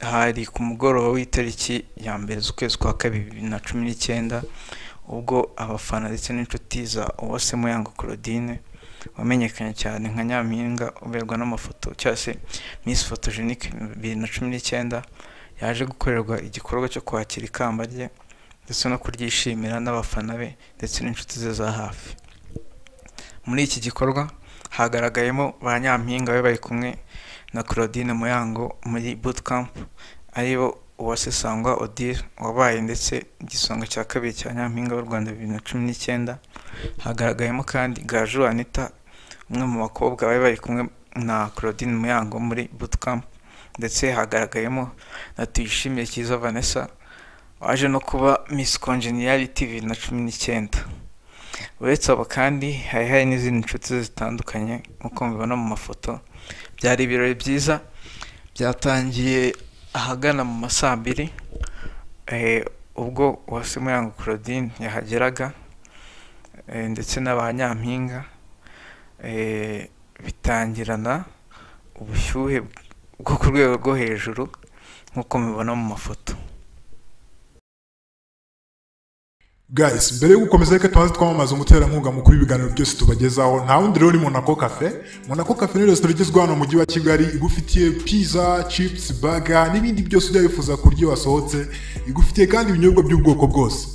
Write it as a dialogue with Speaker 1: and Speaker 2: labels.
Speaker 1: hari ku mugoroba w'itariki ya mbere z'ukwezi kwa kabiri 2019 ubwo abafana ndetse n'inshuti za Miss Muyango Claudine wamenyekanye cyane nka Nyampinga uberwa n'amafoto cyase Miss Photogenique 2019 yaje gukorerwa igikorwa cyo kwakira ikamba rye ndetse no kuryishimira n'abafana be ndetse n'inshuti ze za hafi. Muri iki gikorwa hagaragayemo ba Nyampinga be bari kumwe na Claudine Muyango muri bootcamp aribo Uwasesangwa Odile wabaye ndetse igisonga cya kabiri cya Nyampinga w'u Rwanda 2019. Hagaragayemo kandi Gaju Anita umwe mu bakobwa bari kumwe na Claudine Muyango muri bootcamp ndetse hagaragayemo na Tuyishimiye Kiza Vanessa waje no kuba Miss Congeniality 2019. Uretse abo kandi hari n'izindi nshuti zitandukanye nk'uko mubibona mu mafoto. Byari ibirori byiza byatangiye ahagana mu masambiri ubwo Miss Muyango Claudine yahageraga ndetse n'abanyampinga bitangirana ubushyuhe bwo ku rwego rwo hejuru nk'uko mubibona mu mafoto.
Speaker 2: Guys, mbere yo gukomeza reka tubanze twamamaza umuterankunga mukuru w'ibiganiro byose tubagezaho. Nta wundi rero ni Monaco Cafe. Monaco Cafe ni restaurant igezweho hano mu mujyi wa Kigali, igufitiye pizza, chips, burger n'ibindi byose ujya wifuza kurya wasohotse. Igufitiye kandi ibinyobwa by'ubwoko bwose.